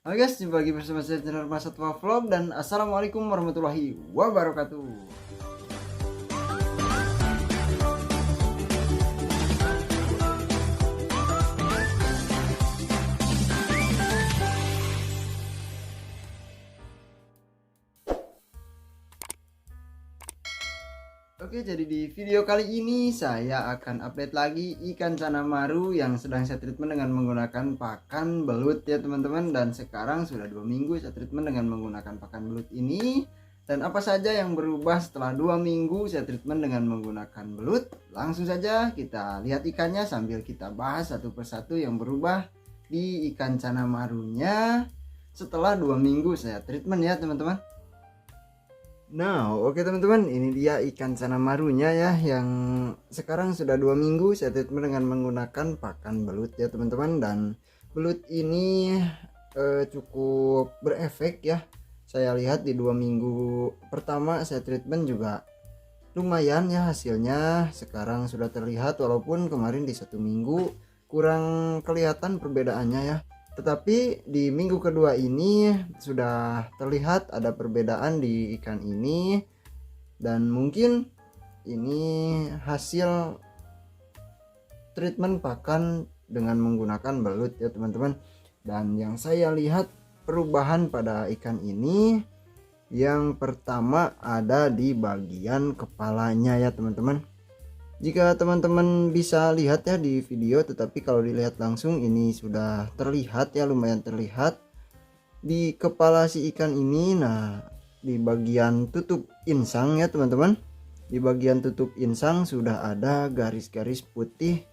Halo guys, jumpa lagi bersama saya channel Mas Satwa Vlog dan assalamualaikum warahmatullahi wabarakatuh. Oke, jadi di video kali ini saya akan update lagi ikan cana maru yang sedang saya treatment dengan menggunakan pakan belut ya teman-teman. Dan sekarang sudah 2 minggu saya treatment dengan menggunakan pakan belut ini. Dan apa saja yang berubah setelah 2 minggu saya treatment dengan menggunakan belut? Langsung saja kita lihat ikannya sambil kita bahas satu persatu yang berubah di ikan cana marunya setelah 2 minggu saya treatment ya teman-teman. Nah, oke teman-teman, ini dia ikan cana marunya ya, yang sekarang sudah 2 minggu saya treatment dengan menggunakan pakan belut ya teman-teman. Dan belut ini cukup berefek ya. Saya lihat di 2 minggu pertama saya treatment juga lumayan ya hasilnya. Sekarang sudah terlihat, walaupun kemarin di 1 minggu kurang kelihatan perbedaannya ya. Tetapi di minggu kedua ini sudah terlihat ada perbedaan di ikan ini, dan mungkin ini hasil treatment pakan dengan menggunakan belut ya teman-teman. Dan yang saya lihat perubahan pada ikan ini, yang pertama ada di bagian kepalanya ya teman-teman. Jika teman-teman bisa lihat ya di video, tetapi kalau dilihat langsung ini sudah terlihat ya, lumayan terlihat di kepala si ikan ini. Nah, di bagian tutup insang ya teman-teman, di bagian tutup insang sudah ada garis-garis putih,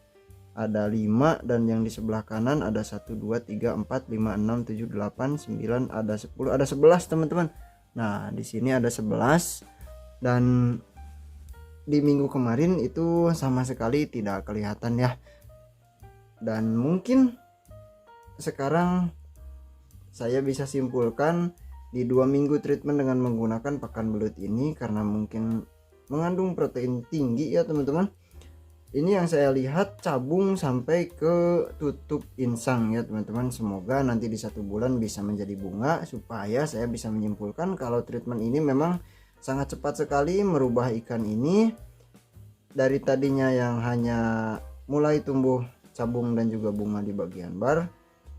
ada 5, dan yang di sebelah kanan ada 1 2 3 4 5 6 7 8 9, ada 10, ada 11 teman-teman. Nah, di sini ada 11, dan di minggu kemarin itu sama sekali tidak kelihatan ya. Dan mungkin sekarang saya bisa simpulkan di 2 minggu treatment dengan menggunakan pakan belut ini, karena mungkin mengandung protein tinggi ya teman-teman. Ini yang saya lihat cabung sampai ke tutup insang ya teman-teman. Semoga nanti di 1 bulan bisa menjadi bunga, supaya saya bisa menyimpulkan kalau treatment ini memang sangat cepat sekali merubah ikan ini. Dari tadinya yang hanya mulai tumbuh cabung dan juga bunga di bagian bar,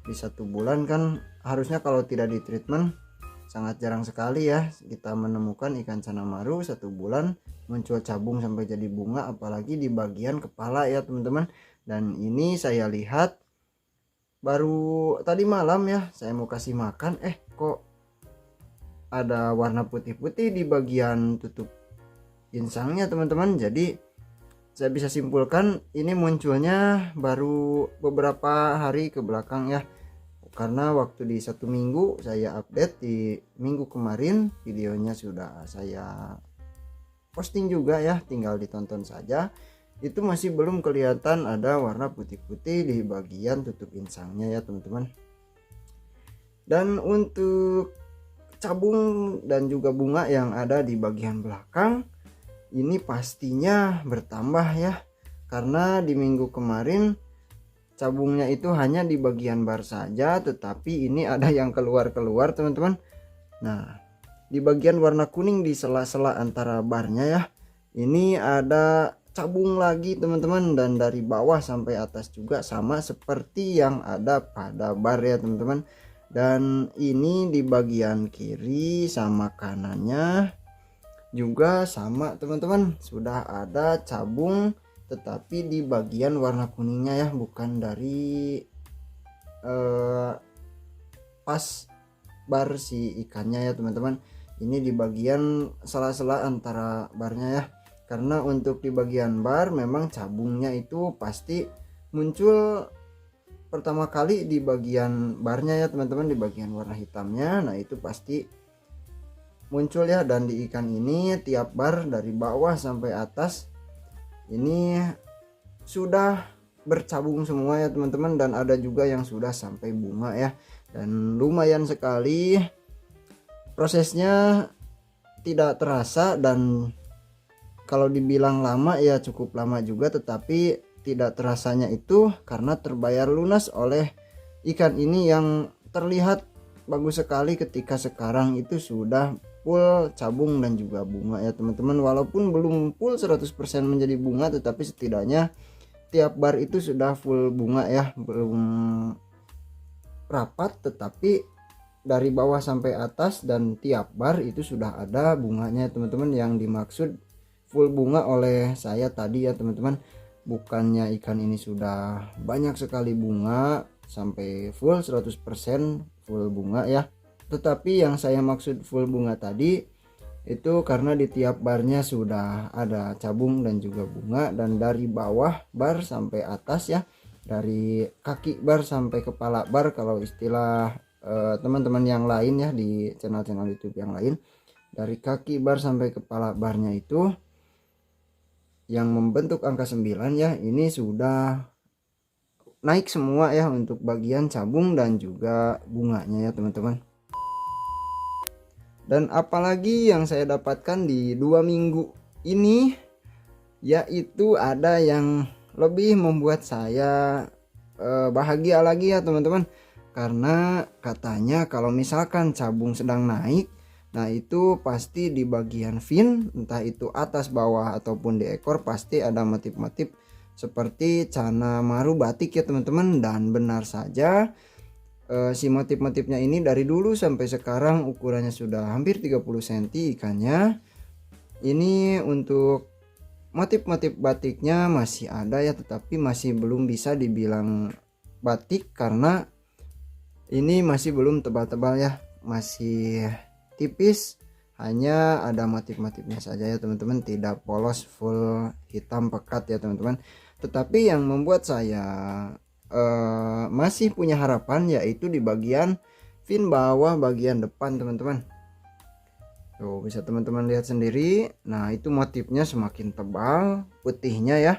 di 1 bulan kan harusnya kalau tidak di treatment sangat jarang sekali ya kita menemukan ikan cana maru 1 bulan muncul cabung sampai jadi bunga, apalagi di bagian kepala ya teman-teman. Dan ini saya lihat baru tadi malam ya, saya mau kasih makan, kok ada warna putih-putih di bagian tutup insangnya teman-teman. Jadi saya bisa simpulkan ini munculnya baru beberapa hari ke belakang ya, karena waktu di 1 minggu saya update di minggu kemarin, videonya sudah saya posting juga ya, tinggal ditonton saja. Itu masih belum kelihatan ada warna putih-putih di bagian tutup insangnya ya teman-teman. Dan untuk cabung dan juga bunga yang ada di bagian belakang ini pastinya bertambah ya, karena di minggu kemarin cabungnya itu hanya di bagian bar saja, tetapi ini ada yang keluar-keluar teman-teman. Nah, di bagian warna kuning di sela-sela antara barnya ya, ini ada cabung lagi teman-teman, dan dari bawah sampai atas juga sama seperti yang ada pada bar ya teman-teman. Dan ini di bagian kiri sama kanannya juga sama teman-teman, sudah ada cabung, tetapi di bagian warna kuningnya ya, bukan dari pas bar si ikannya ya teman-teman. Ini di bagian sela-sela antara barnya ya, karena untuk di bagian bar memang cabungnya itu pasti muncul pertama kali di bagian barnya ya teman-teman, di bagian warna hitamnya. Nah, itu pasti muncul ya. Dan di ikan ini tiap bar dari bawah sampai atas ini sudah bercabung semua ya teman-teman, dan ada juga yang sudah sampai bunga ya. Dan lumayan sekali prosesnya, tidak terasa, dan kalau dibilang lama ya cukup lama juga, tetapi tidak terasanya itu karena terbayar lunas oleh ikan ini yang terlihat bagus sekali ketika sekarang itu sudah full cabung dan juga bunga ya teman-teman. Walaupun belum full 100% menjadi bunga, tetapi setidaknya tiap bar itu sudah full bunga ya, belum rapat tetapi dari bawah sampai atas dan tiap bar itu sudah ada bunganya teman-teman. Yang dimaksud full bunga oleh saya tadi ya teman-teman, bukannya ikan ini sudah banyak sekali bunga sampai full 100% full bunga ya, tetapi yang saya maksud full bunga tadi itu karena di tiap barnya sudah ada cabung dan juga bunga, dan dari bawah bar sampai atas ya, dari kaki bar sampai kepala bar kalau istilah teman-teman yang lain ya di channel-channel YouTube yang lain, dari kaki bar sampai kepala barnya itu yang membentuk angka 9 ya, ini sudah naik semua ya untuk bagian cabung dan juga bunganya ya teman-teman. Dan apalagi yang saya dapatkan di 2 minggu ini, yaitu ada yang lebih membuat saya bahagia lagi ya teman-teman. Karena katanya kalau misalkan cabung sedang naik, nah itu pasti di bagian fin, entah itu atas bawah ataupun di ekor, pasti ada motif-motif seperti cana maru batik ya teman-teman. Dan benar saja, si motif-motifnya ini dari dulu sampai sekarang ukurannya sudah hampir 30 cm ikannya. Ini untuk motif-motif batiknya masih ada ya, tetapi masih belum bisa dibilang batik karena ini masih belum tebal-tebal ya, masih tipis, hanya ada motif-motifnya saja ya teman-teman, tidak polos full hitam pekat ya teman-teman. Tetapi yang membuat saya masih punya harapan yaitu di bagian fin bawah bagian depan teman-teman. Tuh bisa teman-teman lihat sendiri. Nah itu motifnya semakin tebal putihnya ya,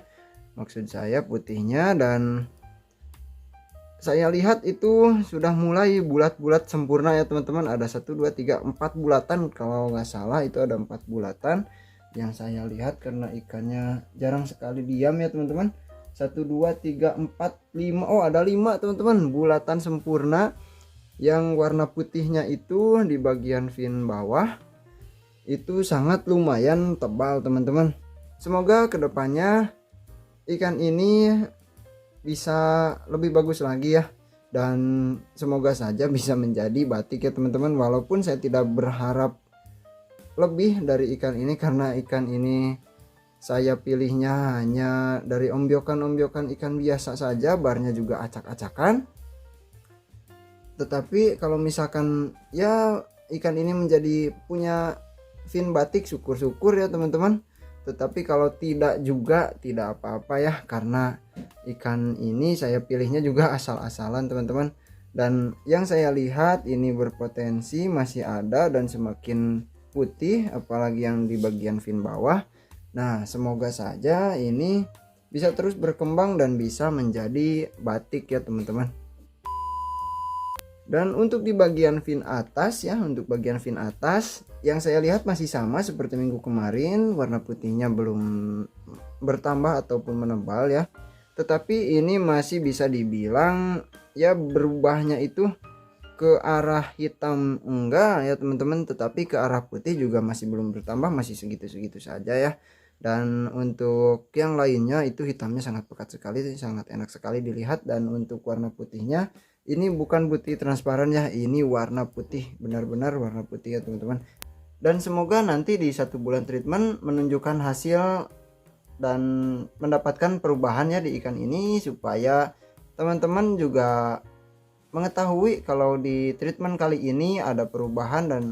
maksud saya putihnya, dan saya lihat itu sudah mulai bulat-bulat sempurna ya teman-teman. Ada 1 2 3 4 bulatan kalau nggak salah, itu ada 4 bulatan yang saya lihat karena ikannya jarang sekali diam ya teman-teman. 1 2 3 4 5, oh ada 5 teman-teman bulatan sempurna. Yang warna putihnya itu di bagian fin bawah itu sangat lumayan tebal teman-teman. Semoga kedepannya ikan ini bisa lebih bagus lagi ya, dan semoga saja bisa menjadi batik ya teman-teman. Walaupun saya tidak berharap lebih dari ikan ini karena ikan ini saya pilihnya hanya dari ombyokan ikan biasa saja, barnya juga acak-acakan. Tetapi kalau misalkan ya ikan ini menjadi punya fin batik, syukur-syukur ya teman-teman. Tetapi kalau tidak juga tidak apa-apa ya, karena ikan ini saya pilihnya juga asal-asalan teman-teman. Dan yang saya lihat ini berpotensi masih ada dan semakin putih, apalagi yang di bagian fin bawah. Nah semoga saja ini bisa terus berkembang dan bisa menjadi batik ya teman-teman. Dan untuk di bagian fin atas ya, untuk bagian fin atas yang saya lihat masih sama seperti minggu kemarin, warna putihnya belum bertambah ataupun menebal ya. Tetapi ini masih bisa dibilang ya berubahnya itu ke arah hitam enggak ya teman-teman, tetapi ke arah putih juga masih belum bertambah, masih segitu-segitu saja ya. Dan untuk yang lainnya itu hitamnya sangat pekat sekali, sangat enak sekali dilihat. Dan untuk warna putihnya ini bukan putih transparan ya, ini warna putih, benar-benar warna putih ya teman-teman. Dan semoga nanti di 1 bulan treatment menunjukkan hasil dan mendapatkan perubahan ya di ikan ini, supaya teman-teman juga mengetahui kalau di treatment kali ini ada perubahan dan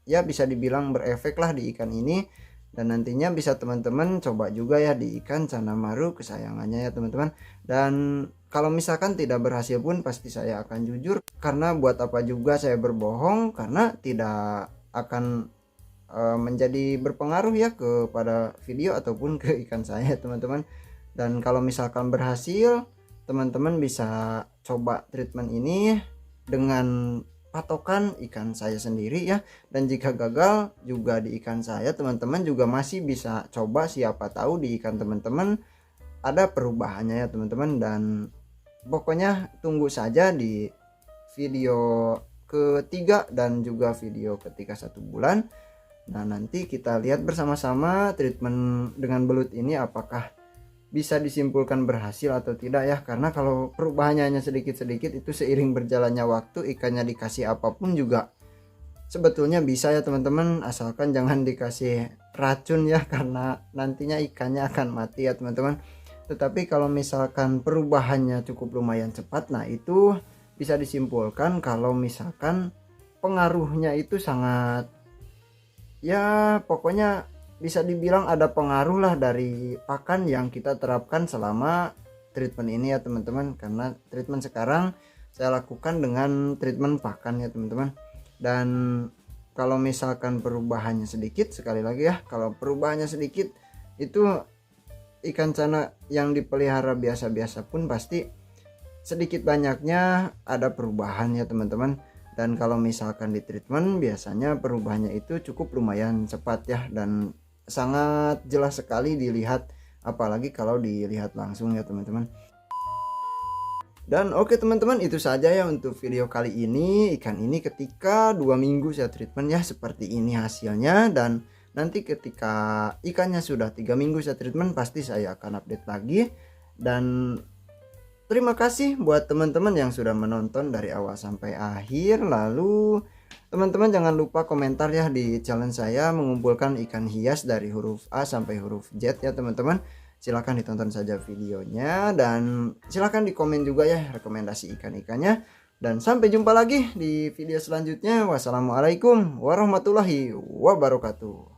ya bisa dibilang berefek lah di ikan ini. Dan nantinya bisa teman-teman coba juga ya di ikan cana maru kesayangannya ya teman-teman. Dan kalau misalkan tidak berhasil pun pasti saya akan jujur, karena buat apa juga saya berbohong, karena tidak akan menjadi berpengaruh ya kepada video ataupun ke ikan saya teman-teman. Dan kalau misalkan berhasil, teman-teman bisa coba treatment ini dengan patokan ikan saya sendiri ya. Dan jika gagal juga di ikan saya, teman-teman juga masih bisa coba, siapa tahu di ikan teman-teman ada perubahannya ya teman-teman. Dan pokoknya tunggu saja di video ketiga dan juga video ketika 1 bulan. Nah, nanti kita lihat bersama-sama treatment dengan belut ini apakah bisa disimpulkan berhasil atau tidak ya. Karena kalau perubahannya hanya sedikit-sedikit, itu seiring berjalannya waktu ikannya dikasih apapun juga sebetulnya bisa ya teman-teman, asalkan jangan dikasih racun ya, karena nantinya ikannya akan mati ya teman-teman. Tetapi kalau misalkan perubahannya cukup lumayan cepat, nah itu bisa disimpulkan kalau misalkan pengaruhnya itu sangat, ya pokoknya bisa dibilang ada pengaruh lah dari pakan yang kita terapkan selama treatment ini ya teman-teman. Karena treatment sekarang saya lakukan dengan treatment pakan ya teman-teman. Dan kalau misalkan perubahannya sedikit, sekali lagi ya, kalau perubahannya sedikit itu ikan cana yang dipelihara biasa-biasa pun pasti sedikit banyaknya ada perubahan ya teman-teman. Dan kalau misalkan di treatment biasanya perubahannya itu cukup lumayan cepat ya, dan sangat jelas sekali dilihat, apalagi kalau dilihat langsung ya teman-teman. Dan oke teman-teman, itu saja ya untuk video kali ini. Ikan ini ketika 2 minggu saya treatment ya seperti ini hasilnya. Dan nanti ketika ikannya sudah 3 minggu saya treatment, pasti saya akan update lagi. Dan terima kasih buat teman-teman yang sudah menonton dari awal sampai akhir. Lalu teman-teman jangan lupa komentar ya di challenge saya mengumpulkan ikan hias dari huruf A sampai huruf Z ya teman-teman. Silahkan ditonton saja videonya, dan silahkan di komen juga ya rekomendasi ikan-ikannya. Dan sampai jumpa lagi di video selanjutnya. Wassalamualaikum warahmatullahi wabarakatuh.